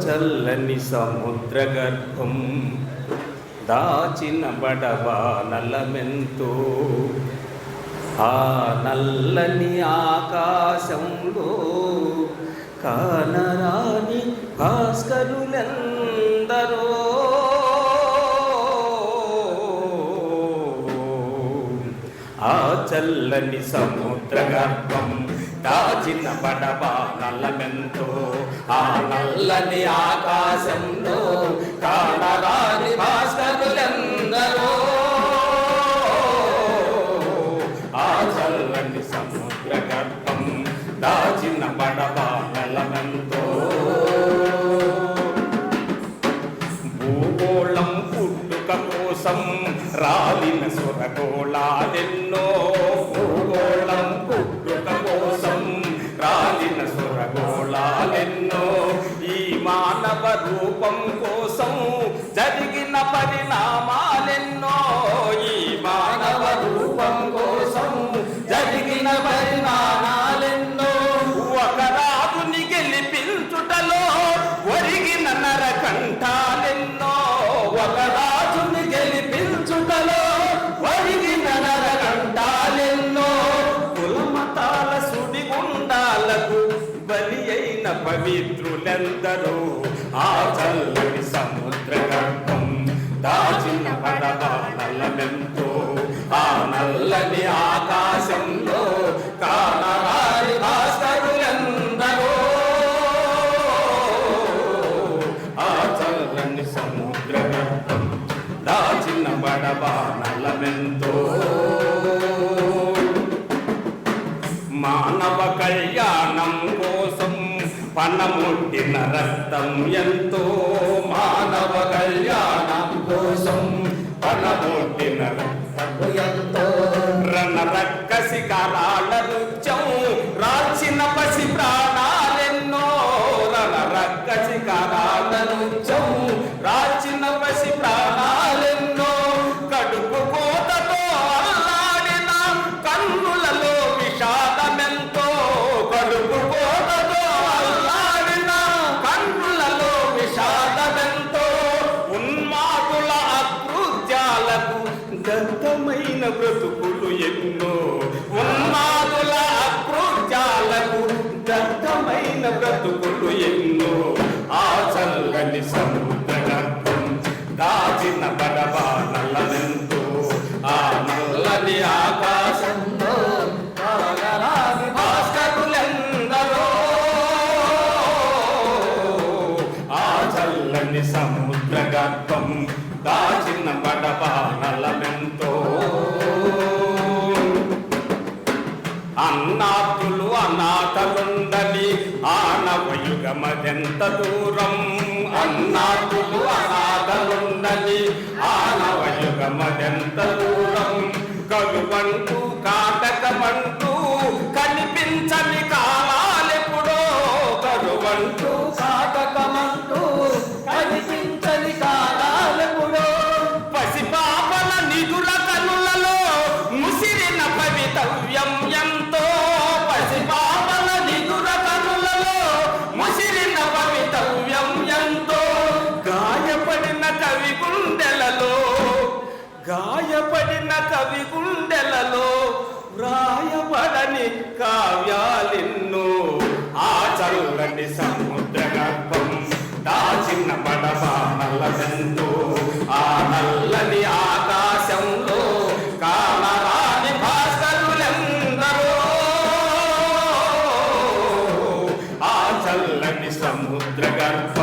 చల్లని సముద్ర గర్భం దాచిన బడవా నల్లమెంతో ఆ నల్లని ఆకాశంలో కానరాని భాస్కరులెందరో ఆ చల్లని సముద్ర గర్భం దాచిన బడవా నల్లమెంతో ఆ నల్లని ఆకాశంలో కానరాని భాస్కరులెందరో ఆ చల్లని సముద్ర గర్భం దాచిన బడవా నల్లమెంతో భూగోళం పుట్టుక కోసం రాలిన సురగోళాలెన్నో భూగోళం పుట్టుక కోసం రాలిన సురగోళాలెన్నో ఈ మానవ రూపం కోసం జరిగిన పరిణామాలెన్నో ఈ మానవ రూపం కోసం జరిగిన పరిణామాలెన్నో ఒక రాజుని గెలిపించుటలో ఒరిగిన నరకంఠాలెన్నో ఒక రాజుని గెలిపించుటలో ఒరిగిన నరకంఠాలెన్నో కులమతాల సుడిగుండాలకు బలి అయిన పవిత్రులెందరూ ఆ చల్లని సముద్ర గర్భం దాచిన బడవా నల్లమెంతో ఆ నల్లని ఆకాశంలో కానరాని భాస్కరులెందరో ఆ చల్లని సముద్ర గర్భం దాచిన బడవా నల్లమెంతో మానవ కళ్యాణం కోసం పణముట్టిన రక్తం ఎంతో మానవ కళ్యాణం కోసం పణముట్టిన రక్తం ఎంతో రణరక్కసి కరాళ నృత్యం రాల్చిన పసి ప్రాణాలెన్నో రణరక్కసి కరాళ నృత్యం రాల్చిన పసి ప్రాణాలెన్నో కడుపు కోతతో అల్లాడిన కన్నులలో విషాదమెంతో కడుపు కోతతో అల్లాడిన కన్నులలో విషాదమెంతో ఉన్మాదుల అకృత్యాలకు దత్తమైన బ్రతుకులు ఎన్నో ఉన్మాదుల అకృత్యాలకు దత్తమైన బ్రతుకులు ఎన్నో ఆ చల్లని సముద్ర గర్భం దాచిన బడవా నల్లమెంతో ఆ నల్లని ఆకాశంలో కానరాని భాస్కరులెందరో ఆ చల్లని సముద్ర గర్భం దాచిన బడవా నల్లమెంతో అన్నాతులు అనాథలుండని ఆనవయుగమదెంత దూరం అన్నాతులు అనాథలుండని ఆనవయుగమదెంత దూరం కలువంటూ కాటకమంటూ కనిపించని కాలాలెప్పుడో కలువంటూ కాటకమంటూ కనిపించని కాలాలెప్పుడో పసిపాపల నిధుల కనులలో ముసిరిన భవితవ్యం ఎంతో పసిపాపల నిధుల కనులలో ముసిరిన భవితవ్యం ఎంతో గాయపడిన కవి గుండెలలో గాయపడిన కవి గుండెలలో వ్రాయబడని కావ్యాలెన్నో ఆ చల్లని సముద్ర గర్భం దాచిన బడవా నల్లమెంతో ఆ నల్లని ఆకాశంలో కానరాని భాస్కరులెందరో ఆ చల్లని సముద్ర గర్భం